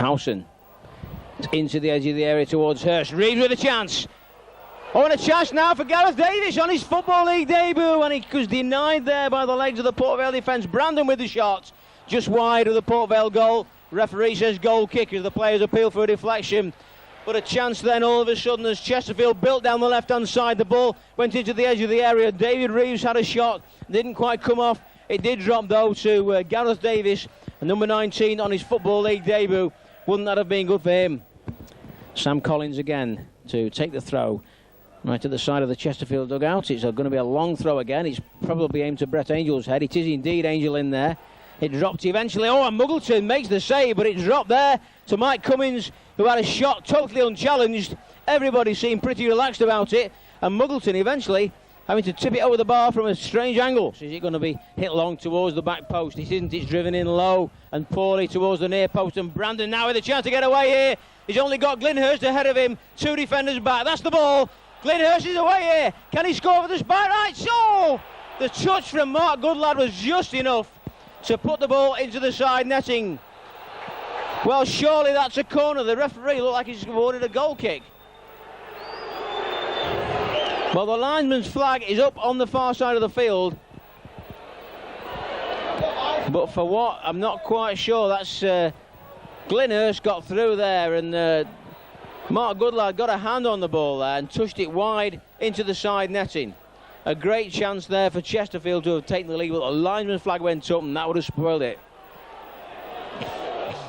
Howson into the edge of the area towards Hurst. Reeves with a chance. Oh, and a chance now for Gareth Davies on his Football League debut, and he was denied there by the legs of the Port Vale defence. Brandon with the shot, just wide of the Port Vale goal. Referee says goal kick as the players appeal for a deflection. But a chance then all of a sudden as Chesterfield built down the left-hand side. The ball went into the edge of the area. David Reeves had a shot, didn't quite come off. It did drop though to Gareth Davies, number 19 on his Football League debut. Wouldn't that have been good for him? Sam Collins again to take the throw right to the side of the Chesterfield dugout. It's going to be a long throw again. It's probably aimed to Brett Angell's head. It is indeed Angell in there. It dropped eventually. Oh, and Muggleton makes the save, but it dropped there to Mike Cummins, who had a shot totally unchallenged. Everybody seemed pretty relaxed about it, and Muggleton eventually having to tip it over the bar from a strange angle. Is it going to be hit long towards the back post? It isn't. It's driven in low and poorly towards the near post, and Brandon now with a chance to get away here. He's only got Glyn Hurst ahead of him. Two defenders back. That's the ball. Glyn Hurst is away here. Can he score for the Spireites? So the touch from Mark Goodlad was just enough to put the ball into the side netting. Well, surely that's a corner. The referee looked like he's awarded a goal kick. Well, the linesman's flag is up on the far side of the field. But for what? I'm not quite sure. That's Glyn Hurst got through there, and Mark Goodlad got a hand on the ball there and touched it wide into the side netting. A great chance there for Chesterfield to have taken the lead, but the linesman's flag went up and that would have spoiled it.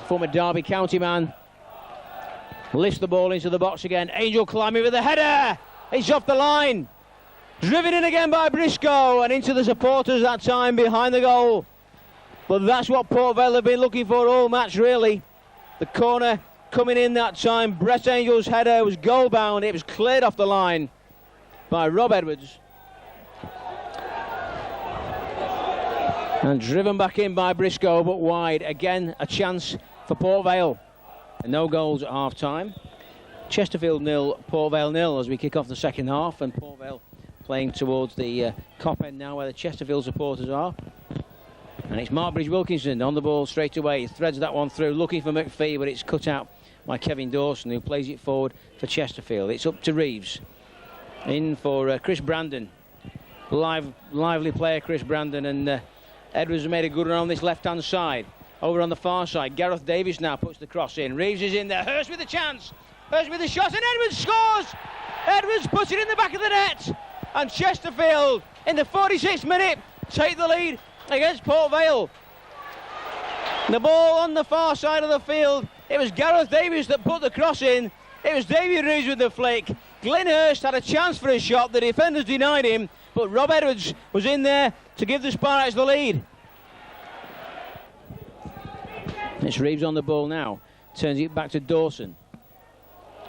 Former Derby County man lifts the ball into the box again. Angell climbing with a header. It's off the line. Driven in again by Briscoe and into the supporters that time behind the goal. But that's what Port Vale have been looking for all match, really. The corner coming in that time. Brett Angell's header was goal bound. It was cleared off the line by Rob Edwards. And driven back in by Briscoe, but wide. Again, a chance for Port Vale. And no goals at half-time. Chesterfield 0, Port Vale 0 as we kick off the second half, and Port Vale playing towards the Kop end now where the Chesterfield supporters are. And it's Mark Bridge Wilkinson on the ball straight away. He threads that one through, looking for McPhee, but it's cut out by Kevin Dawson, who plays it forward for Chesterfield. It's up to Reeves. In for Chris Brandon. Lively player, Chris Brandon, and Edwards has made a good run on this left-hand side. Over on the far side, Gareth Davies now puts the cross in. Reeves is in there. Hurst with a chance. Hurst with a shot, and Edwards scores! Edwards puts it in the back of the net. And Chesterfield, in the 46th minute, take the lead against Port Vale. The ball on the far side of the field. It was Gareth Davies that put the cross in. It was David Reeves with the flick. Glyn Hurst had a chance for a shot. The defenders denied him, but Rob Edwards was in there to give the Spireites the lead. It's Reeves on the ball now. Turns it back to Dawson.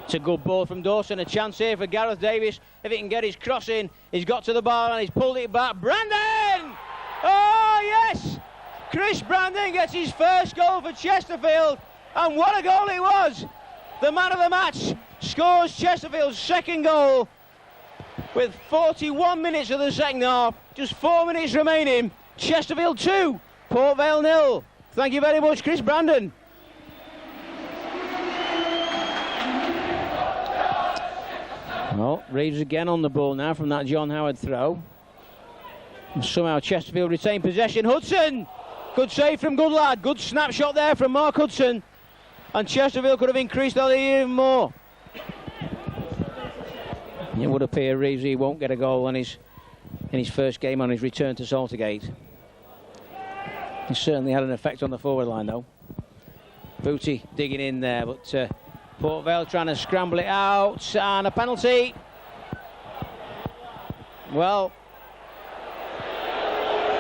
It's a good ball from Dawson. A chance here for Gareth Davies. If he can get his cross in, he's got to the bar and he's pulled it back. Brandon! Oh, yes! Chris Brandon gets his first goal for Chesterfield. And what a goal it was! The man of the match scores Chesterfield's second goal with 41 minutes of the second half. Just 4 minutes remaining. Chesterfield 2, Port Vale 0. Thank you very much, Chris Brandon. Well, Reeves again on the ball now from that John Howard throw. And somehow Chesterfield retain possession. Hudson! Good save from Goodlad. Good snapshot there from Mark Hudson. And Chesterfield could have increased that even more. It would appear Reeves he won't get a goal in his first game on his return to Saltergate. He certainly had an effect on the forward line though. Booty digging in there, but Port Vale trying to scramble it out, and a penalty. Well,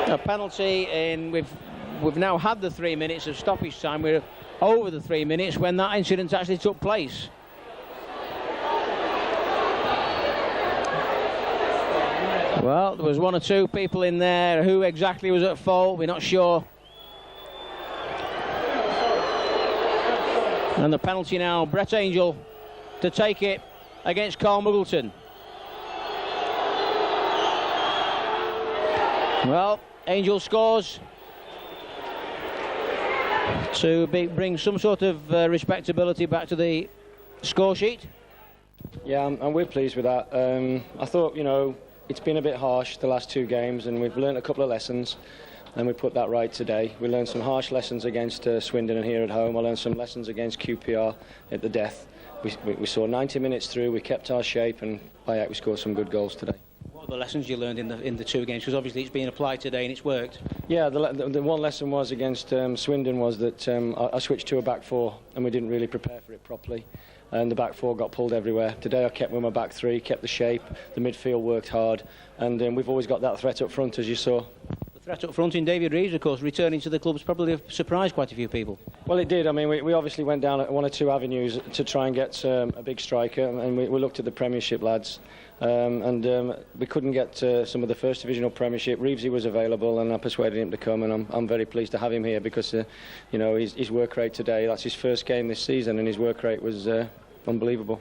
a penalty, and we've now had the 3 minutes of stoppage time. We're over the 3 minutes when that incident actually took place. Well, there was one or two people in there. Who exactly was at fault, we're not sure. And the penalty now, Brett Angell to take it against Carl Muggleton. Well, Angell scores. to bring some sort of respectability back to the score sheet. Yeah, and we're pleased with that. I thought, you know, it's been a bit harsh the last 2 games, and we've learned a couple of lessons, and we put that right today. We learned some harsh lessons against Swindon and here at home. I learned some lessons against QPR at the death. We saw 90 minutes through, we kept our shape, and by that we scored some good goals today. What are the lessons you learned in the 2 games? Because obviously it's been applied today and it's worked. Yeah, the one lesson was against Swindon was that I switched to a back 4 and we didn't really prepare for it properly, and the back 4 got pulled everywhere. Today I kept with my back 3, kept the shape, the midfield worked hard, and we've always got that threat up front, as you saw. The threat up front in David Reeves, of course, returning to the club's probably surprised quite a few people. Well, it did. I mean, we obviously went down 1 or 2 avenues to try and get a big striker, and we looked at the Premiership lads, and we couldn't get some of the First Division or Premiership. Reevesy was available, and I persuaded him to come, and I'm very pleased to have him here because, you know, his work rate today, that's his first game this season, and his work rate was unbelievable.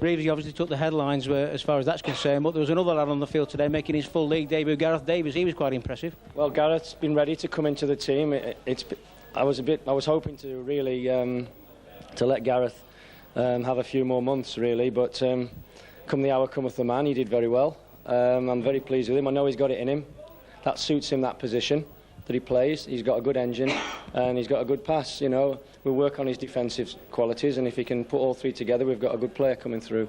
Reevesy obviously took the headlines as far as that's concerned, but there was another lad on the field today making his full league debut, Gareth Davies. He was quite impressive. Well, Gareth's been ready to come into the team. I was hoping to really to let Gareth have a few more months really, but come the hour cometh the man. He did very well. I'm very pleased with him. I know he's got it in him. That suits him, that position that he plays. He's got a good engine and he's got a good pass. You know, we'll work on his defensive qualities, and if he can put all 3 together, we've got a good player coming through.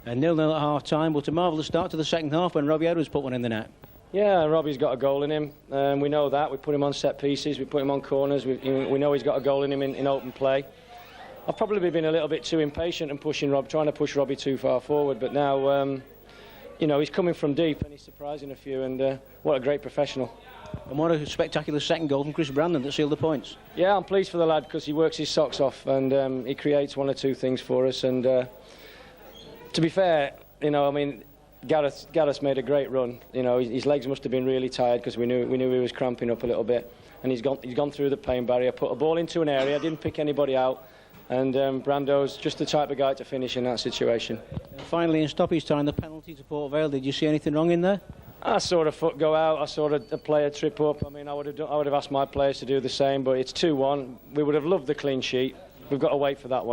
And 0-0 at half time, but a marvellous start to the second half when Robbie Edwards put one in the net. Yeah, Robbie's got a goal in him. We know that. We put him on set pieces, we put him on corners. We know he's got a goal in him in open play. I've probably been a little bit too impatient and trying to push Robbie too far forward, but now, you know, he's coming from deep and he's surprising a few, and what a great professional. And what a spectacular second goal from Chris Brandon that sealed the points. Yeah, I'm pleased for the lad because he works his socks off, and he creates 1 or 2 things for us. And to be fair, you know, I mean, Gareth's made a great run. You know, his legs must have been really tired because we knew he was cramping up a little bit, and he's gone through the pain barrier, put a ball into an area, didn't pick anybody out, and Brando's just the type of guy to finish in that situation. Finally, in stoppage time, the penalty to Port Vale. Did you see anything wrong in there? I saw a foot go out. I saw a player trip up. I mean, I would have asked my players to do the same, but it's 2-1. We would have loved the clean sheet. We've got to wait for that one.